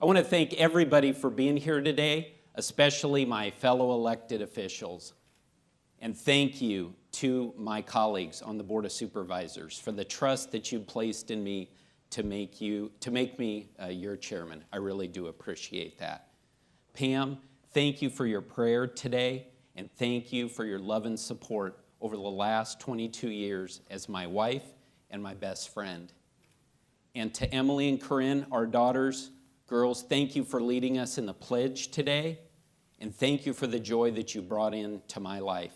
I want to thank everybody for being here today, especially my fellow elected officials. And thank you to my colleagues on the Board of Supervisors for the trust that you placed in me to make me your chairman. I really do appreciate that. Pam, thank you for your prayer today, and thank you for your love and support over the last 22 years as my wife and my best friend. And to Emily and Corinne, our daughters, girls, thank you for leading us in the pledge today, and thank you for the joy that you brought into my life.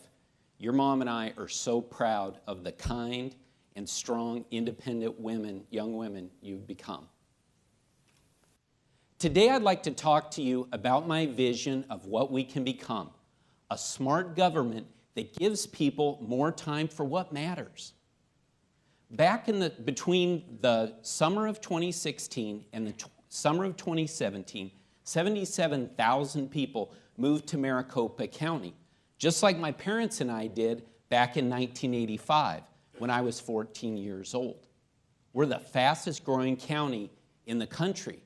Your mom and I are so proud of the kind and strong, independent women, young women you've become. Today I'd like to talk to you about my vision of what we can become, a smart government that gives people more time for what matters. Back between the summer of 2016 and the summer of 2017, 77,000 people moved to Maricopa County, just like my parents and I did back in 1985 when I was 14 years old. We're the fastest growing county in the country,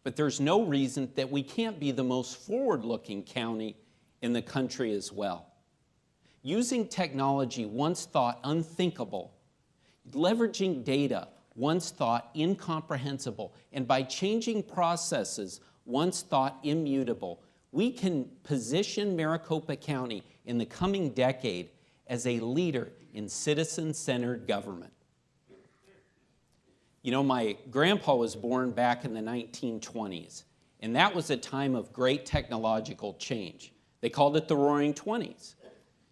but there's no reason that we can't be the most forward-looking county in the country as well. Using technology once thought unthinkable, leveraging data once thought incomprehensible, and by changing processes once thought immutable, we can position Maricopa County in the coming decade as a leader in citizen-centered government. You know, my grandpa was born back in the 1920s, and that was a time of great technological change. They called it the Roaring Twenties.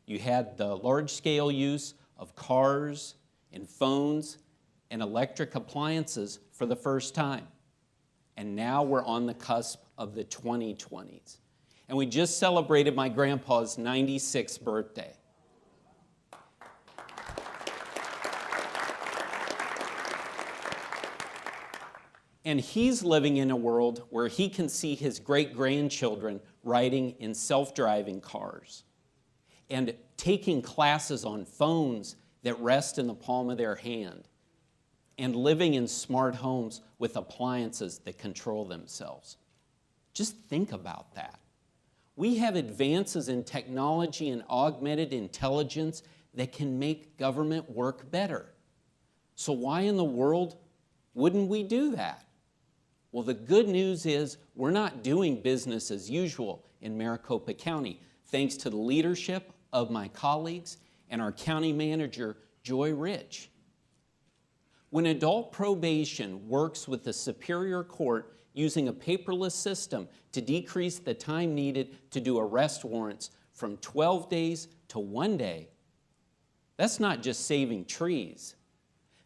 You had the large-scale use of cars and phones and electric appliances for the first time. And now we're on the cusp of the 2020s. And we just celebrated my grandpa's 96th birthday. And he's living in a world where he can see his great-grandchildren riding in self-driving cars and taking classes on phones that rest in the palm of their hand and living in smart homes with appliances that control themselves. Just think about that. We have advances in technology and augmented intelligence that can make government work better. So why in the world wouldn't we do that? Well, the good news is we're not doing business as usual in Maricopa County, thanks to the leadership of my colleagues and our county manager, Joy Rich. When adult probation works with the Superior Court using a paperless system to decrease the time needed to do arrest warrants from 12 days to 1 day, that's not just saving trees.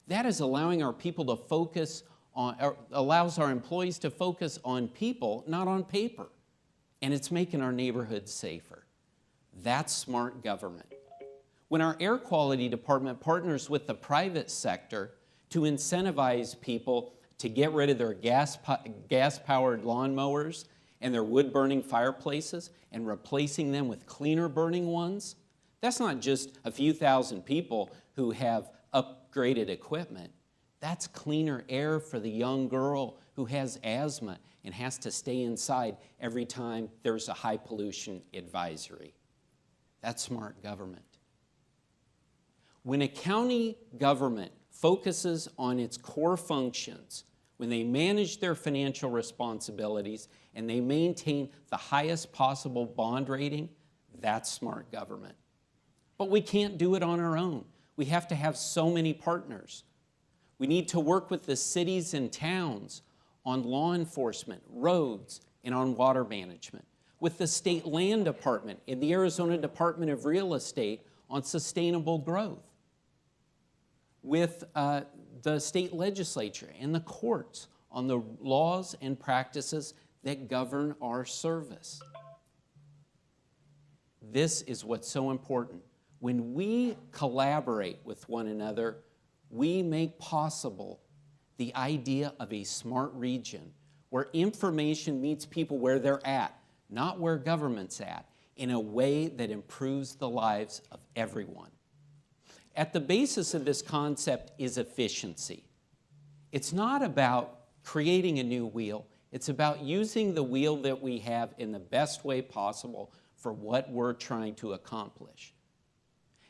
That is allowing our people to focus on, or allows our employees to focus on people, not on paper. And it's making our neighborhoods safer. That's smart government. When our air quality department partners with the private sector to incentivize people to get rid of their gas-powered lawnmowers and their wood-burning fireplaces and replacing them with cleaner-burning ones, that's not just a few thousand people who have upgraded equipment. That's cleaner air for the young girl who has asthma and has to stay inside every time there's a high pollution advisory. That's smart government. When a county government focuses on its core functions, when they manage their financial responsibilities and they maintain the highest possible bond rating, that's smart government. But we can't do it on our own. We have to have so many partners. We need to work with the cities and towns on law enforcement, roads, and on water management, with the State Land Department and the Arizona Department of Real Estate on sustainable growth, with the state legislature and the courts on the laws and practices that govern our service. This is what's so important. When we collaborate with one another, we make possible the idea of a smart region where information meets people where they're at, not where government's at, in a way that improves the lives of everyone. At the basis of this concept is efficiency. It's not about creating a new wheel, It's about using the wheel that we have in the best way possible for what we're trying to accomplish.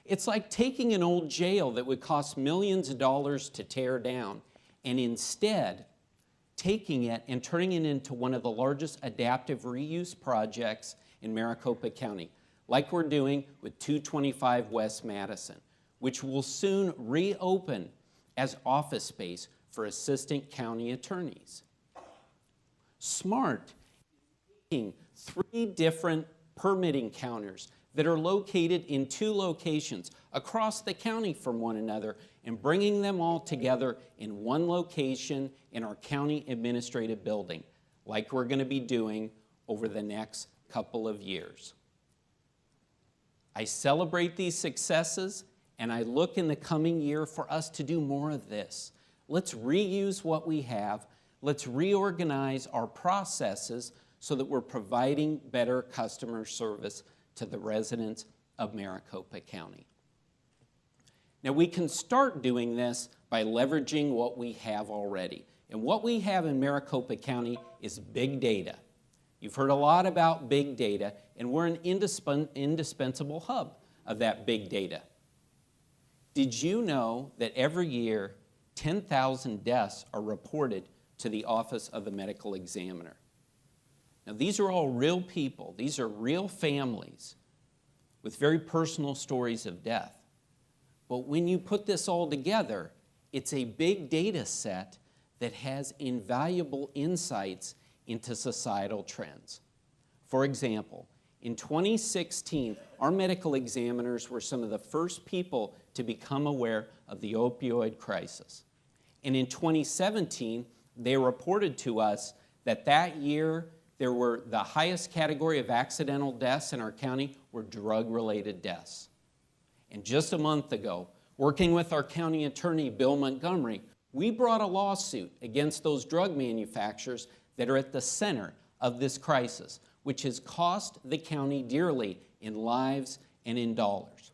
It's like taking an old jail that would cost millions of dollars to tear down and instead taking it and turning it into one of the largest adaptive reuse projects in Maricopa County, like we're doing with 225 West Madison, which will soon reopen as office space for assistant county attorneys. SMART is taking 3 different permitting counters that are located in 2 locations across the county from one another and bringing them all together in one location in our county administrative building, like we're going to be doing over the next couple of years. I celebrate these successes, and I look in the coming year for us to do more of this. Let's reuse what we have. Let's reorganize our processes so that we're providing better customer service to the residents of Maricopa County. Now, we can start doing this by leveraging what we have already. And what we have in Maricopa County is big data. You've heard a lot about big data, and we're an indispensable hub of that big data. Did you know that every year 10,000 deaths are reported to the Office of the Medical Examiner? Now, these are all real people. These are real families with very personal stories of death. But when you put this all together, it's a big data set that has invaluable insights into societal trends. For example, in 2016, our medical examiners were some of the first people to become aware of the opioid crisis. And in 2017, they reported to us that that year there were the highest category of accidental deaths in our county were drug-related deaths. And just a month ago, working with our county attorney, Bill Montgomery, we brought a lawsuit against those drug manufacturers that are at the center of this crisis, which has cost the county dearly in lives and in dollars.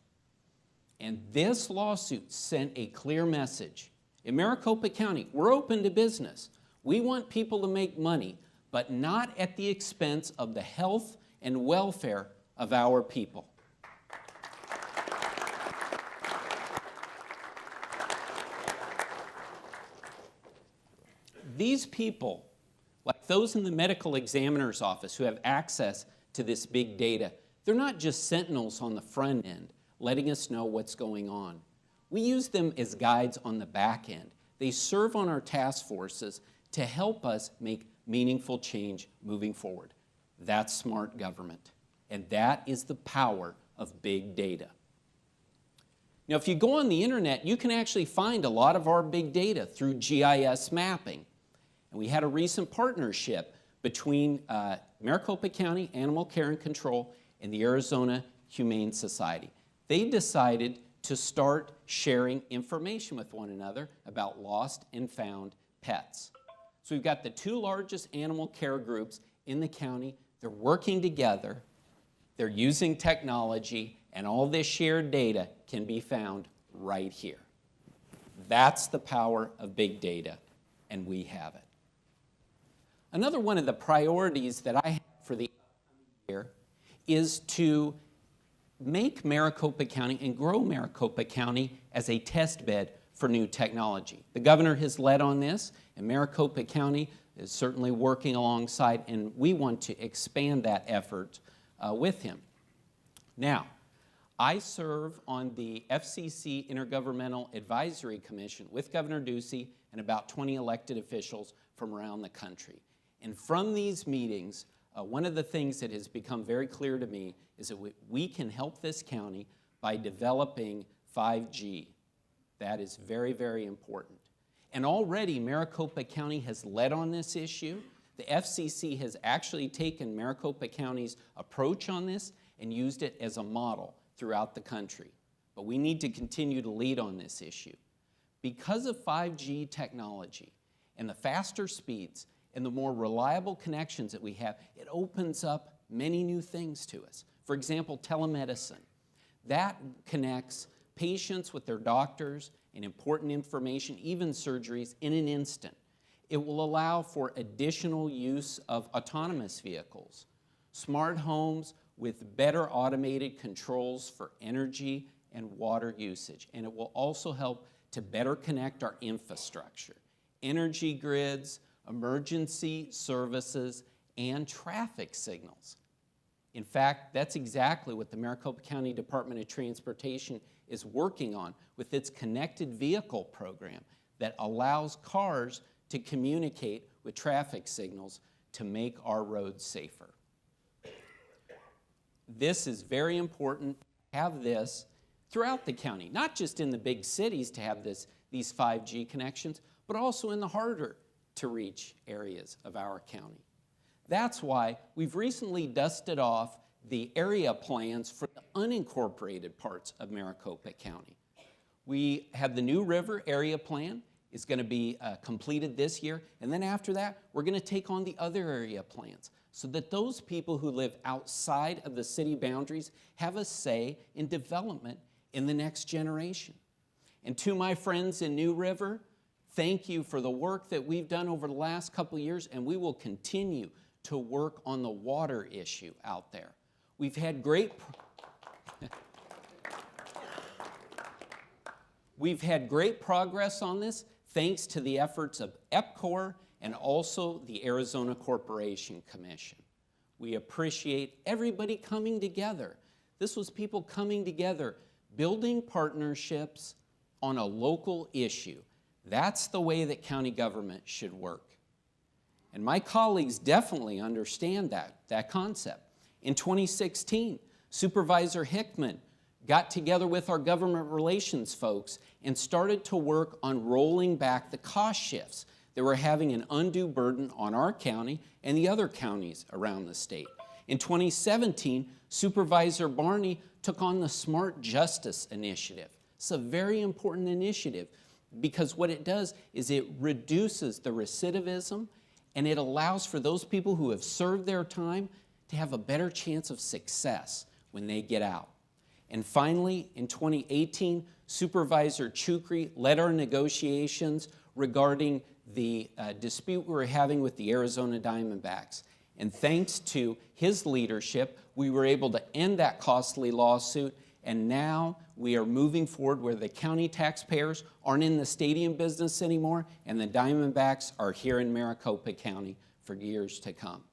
And this lawsuit sent a clear message. In Maricopa County, we're open to business. We want people to make money, but not at the expense of the health and welfare of our people. These people, like those in the medical examiner's office who have access to this big data, they're not just sentinels on the front end, letting us know what's going on. We use them as guides on the back end. They serve on our task forces to help us make meaningful change moving forward. That's smart government, and that is the power of big data. Now, if you go on the internet, you can actually find a lot of our big data through GIS mapping. And we had a recent partnership between Maricopa County Animal Care and Control and the Arizona Humane Society. They decided to start sharing information with one another about lost and found pets. So we've got the 2 largest animal care groups in the county. They're working together. They're using technology, and all this shared data can be found right here. That's the power of big data, and we have it. Another one of the priorities that I have for the upcoming year is to make Maricopa County and grow Maricopa County as a test bed for new technology. The governor has led on this, and Maricopa County is certainly working alongside, and we want to expand that effort with him. Now, I serve on the FCC Intergovernmental Advisory Commission with Governor Ducey and about 20 elected officials from around the country. And from these meetings, one of the things that has become very clear to me is that we can help this county by developing 5G. That is very, very important. And already Maricopa County has led on this issue. The FCC has actually taken Maricopa County's approach on this and used it as a model throughout the country. But we need to continue to lead on this issue. Because of 5G technology and the faster speeds and the more reliable connections that we have, it opens up many new things to us. For example, telemedicine. That connects patients with their doctors and important information, even surgeries, in an instant. It will allow for additional use of autonomous vehicles, smart homes with better automated controls for energy and water usage. And it will also help to better connect our infrastructure, energy grids, emergency services, and traffic signals. In fact, that's exactly what the Maricopa County Department of Transportation is working on with its connected vehicle program that allows cars to communicate with traffic signals to make our roads safer. This is very important to have this throughout the county, not just in the big cities to have these 5G connections, but also in the harder to reach areas of our county. That's why we've recently dusted off the area plans for the unincorporated parts of Maricopa County. We have the New River area plan. Is going to be completed this year, and then after that, we're going to take on the other area plans so that those people who live outside of the city boundaries have a say in development in the next generation. And to my friends in New River, thank you for the work that we've done over the last couple of years, and we will continue to work on the water issue out there. We've had great progress on this, thanks to the efforts of EPCOR and also the Arizona Corporation Commission. We appreciate everybody coming together. This was people coming together, building partnerships on a local issue. That's the way that county government should work. And my colleagues definitely understand that concept. In 2016, Supervisor Hickman got together with our government relations folks and started to work on rolling back the cost shifts that were having an undue burden on our county and the other counties around the state. In 2017, Supervisor Barney took on the Smart Justice Initiative. It's a very important initiative because what it does is it reduces the recidivism and it allows for those people who have served their time to have a better chance of success when they get out. And finally, in 2018, Supervisor Chukri led our negotiations regarding the dispute we were having with the Arizona Diamondbacks. And thanks to his leadership, we were able to end that costly lawsuit, and now we are moving forward where the county taxpayers aren't in the stadium business anymore, and the Diamondbacks are here in Maricopa County for years to come.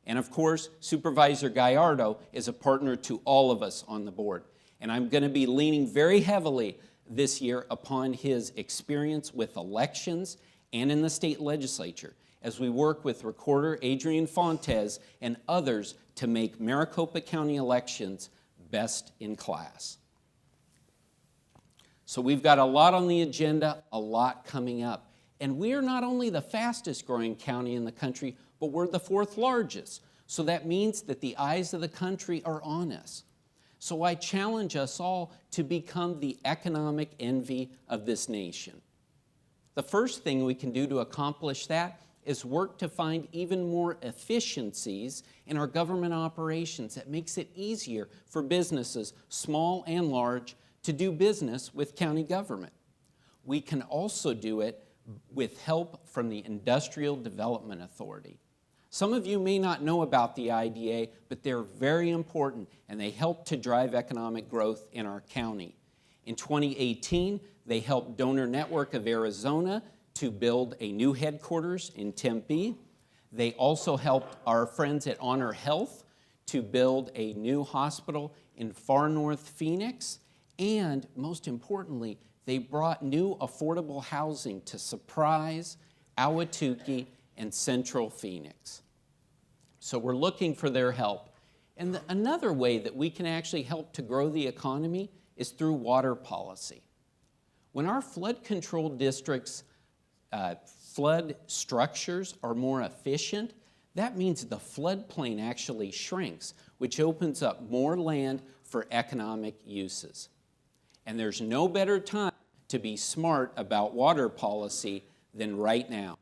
And of course, Supervisor Gallardo is a partner to all of us on the board. And I'm going to be leaning very heavily this year upon his experience with elections and in the state legislature as we work with Recorder Adrian Fontes and others to make Maricopa County elections best in class. So we've got a lot on the agenda, a lot coming up. And we are not only the fastest growing county in the country, but we're the fourth largest. So that means that the eyes of the country are on us. So I challenge us all to become the economic envy of this nation. The first thing we can do to accomplish that is work to find even more efficiencies in our government operations that makes it easier for businesses, small and large, to do business with county government. We can also do it with help from the Industrial Development Authority. Some of you may not know about the IDA, but they're very important and they help to drive economic growth in our county. In 2018, they helped Donor Network of Arizona to build a new headquarters in Tempe. They also helped our friends at Honor Health to build a new hospital in far north Phoenix. And most importantly, they brought new affordable housing to Surprise, Ahwatukee, and Central Phoenix. So we're looking for their help. And another way that we can actually help to grow the economy is through water policy. When our flood control districts' flood structures are more efficient, that means the floodplain actually shrinks, which opens up more land for economic uses. And there's no better time to be smart about water policy than right now.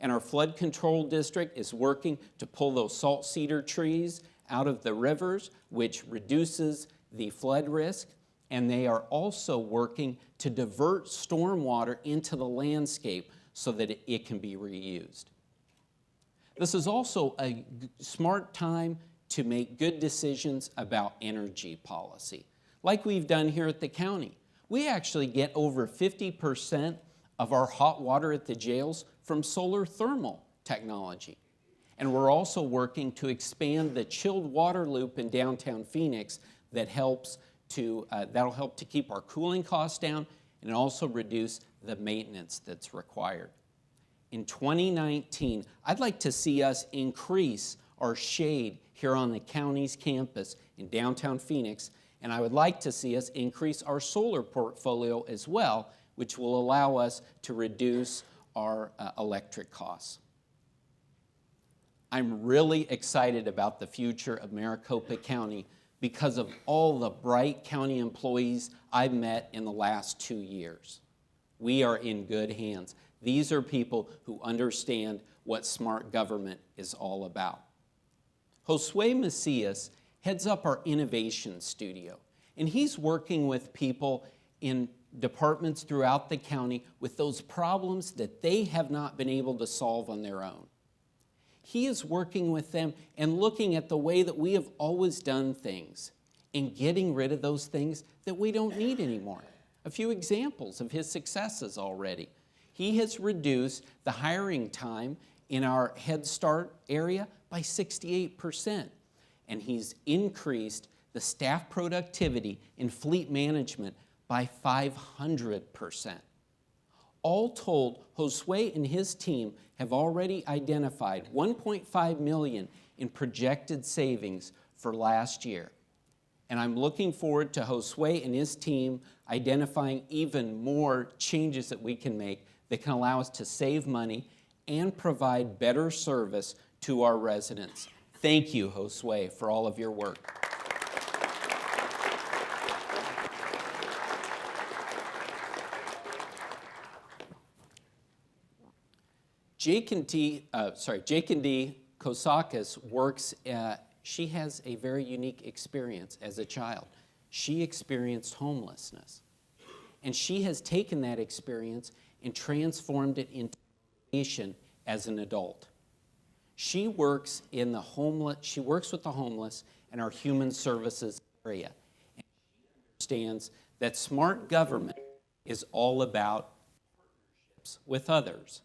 And our flood control district is working to pull those salt cedar trees out of the rivers, which reduces the flood risk. And they are also working to divert stormwater into the landscape so that it can be reused. This is also a smart time to make good decisions about energy policy, like we've done here at the county. We actually get over 50% of our hot water at the jails from solar thermal technology. And we're also working to expand the chilled water loop in downtown Phoenix that'll help to keep our cooling costs down and also reduce the maintenance that's required. In 2019, I'd like to see us increase our shade here on the county's campus in downtown Phoenix, and I would like to see us increase our solar portfolio as well, which will allow us to reduce our electric costs. I'm really excited about the future of Maricopa County because of all the bright county employees I've met in the last 2 years. We are in good hands. These are people who understand what smart government is all about. Josue Macias heads up our innovation studio, and he's working with people in departments throughout the county with those problems that they have not been able to solve on their own. He is working with them and looking at the way that we have always done things and getting rid of those things that we don't need anymore. A few examples of his successes already. He has reduced the hiring time in our Head Start area by 68%, and he's increased the staff productivity in fleet management by 500%. All told, Josue and his team have already identified $1.5 million in projected savings for last year. And I'm looking forward to Josue and his team identifying even more changes that we can make that can allow us to save money and provide better service to our residents. Thank you, Josue, for all of your work. Jake and Dee Kosakis works, she has a very unique experience as a child. She experienced homelessness. And she has taken that experience and transformed it into motivation as an adult. She works with the homeless in our human services area. And she understands that smart government is all about partnerships with others.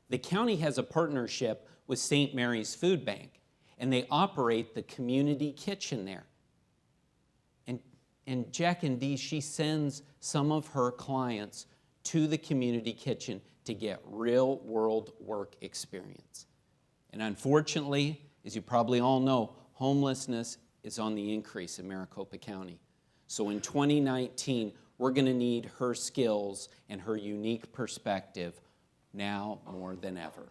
The county has a partnership with St. Mary's Food Bank, and they operate the community kitchen there. And Jack and Dee, she sends some of her clients to the community kitchen to get real-world work experience. And unfortunately, as you probably all know, homelessness is on the increase in Maricopa County. So in 2019, we're going to need her skills and her unique perspective now more than ever.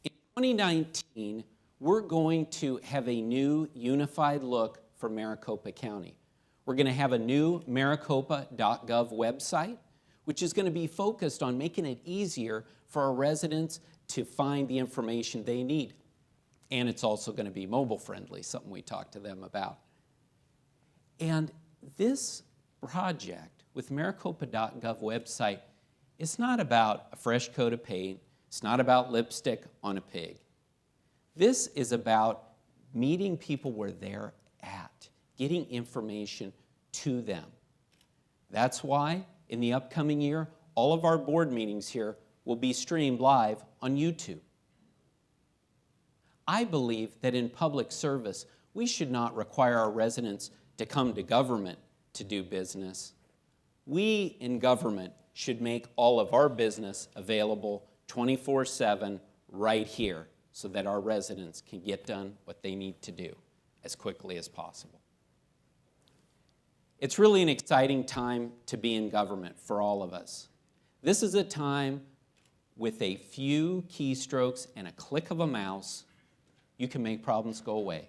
In 2019, we're going to have a new unified look for Maricopa County. We're going to have a new maricopa.gov website, which is going to be focused on making it easier for our residents to find the information they need. And it's also going to be mobile friendly, something we talked to them about. And this project with maricopa.gov website, it's not about a fresh coat of paint. It's not about lipstick on a pig. This is about meeting people where they're at, getting information to them. That's why in the upcoming year, all of our board meetings here will be streamed live on YouTube. I believe that in public service, we should not require our residents to come to government to do business. We in government should make all of our business available 24/7 right here so that our residents can get done what they need to do as quickly as possible. It's really an exciting time to be in government for all of us. This is a time with a few keystrokes and a click of a mouse, you can make problems go away.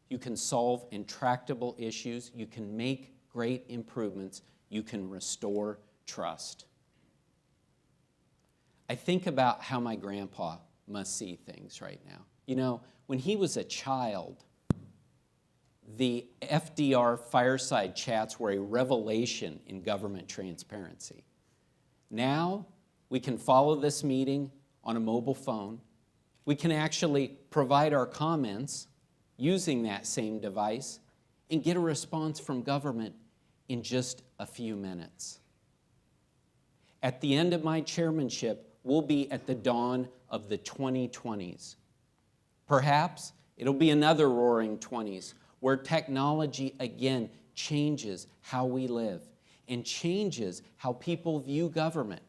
You can solve intractable issues. You can make great improvements. You can restore trust. I think about how my grandpa must see things right now. You know, when he was a child, the FDR fireside chats were a revelation in government transparency. Now, we can follow this meeting on a mobile phone. We can actually provide our comments using that same device and get a response from government in just a few minutes. At the end of my chairmanship, we'll be at the dawn of the 2020s. Perhaps it'll be another roaring 20s where technology again changes how we live and changes how people view government,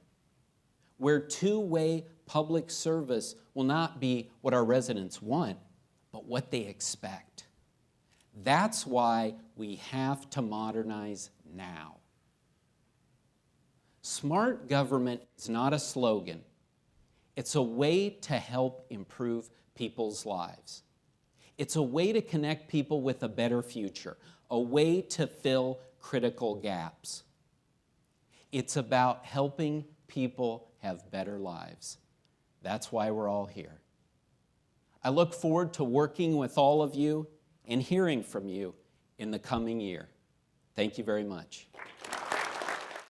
where two-way public service will not be what our residents want, but what they expect. That's why we have to modernize now. Smart government is not a slogan. It's a way to help improve people's lives. It's a way to connect people with a better future, a way to fill critical gaps. It's about helping people have better lives. That's why we're all here. I look forward to working with all of you and hearing from you in the coming year. Thank you very much.